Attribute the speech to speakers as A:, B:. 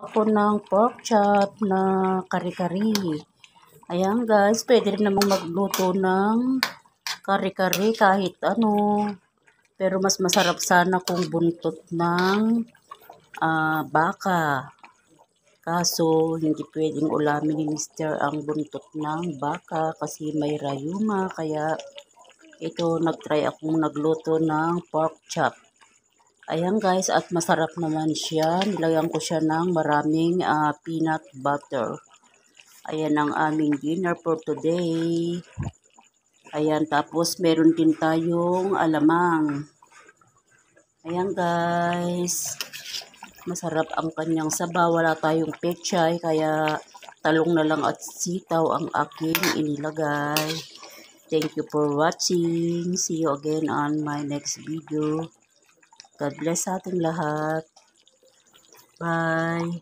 A: Ako ng pork chop na kari-kari. Ayan guys, pwede rin namang magluto ng kari-kari kahit ano. Pero mas masarap sana kung buntot ng baka. Kaso, hindi pwedeng ulamin ni Mr. ang buntot ng baka kasi may rayuma. Kaya ito, nagtry akong nagluto ng pork chop. Ayan guys, at masarap naman siya. Nilagyan ko siya ng maraming peanut butter. Ayan ang aming dinner for today. Ayan, tapos meron din tayong alamang. Ayan guys, masarap ang kanyang sabaw. Wala tayong pechay, kaya talong na lang at sitaw ang aking inilagay. Thank you for watching. See you again on my next video. God bless sa ating lahat. Bye.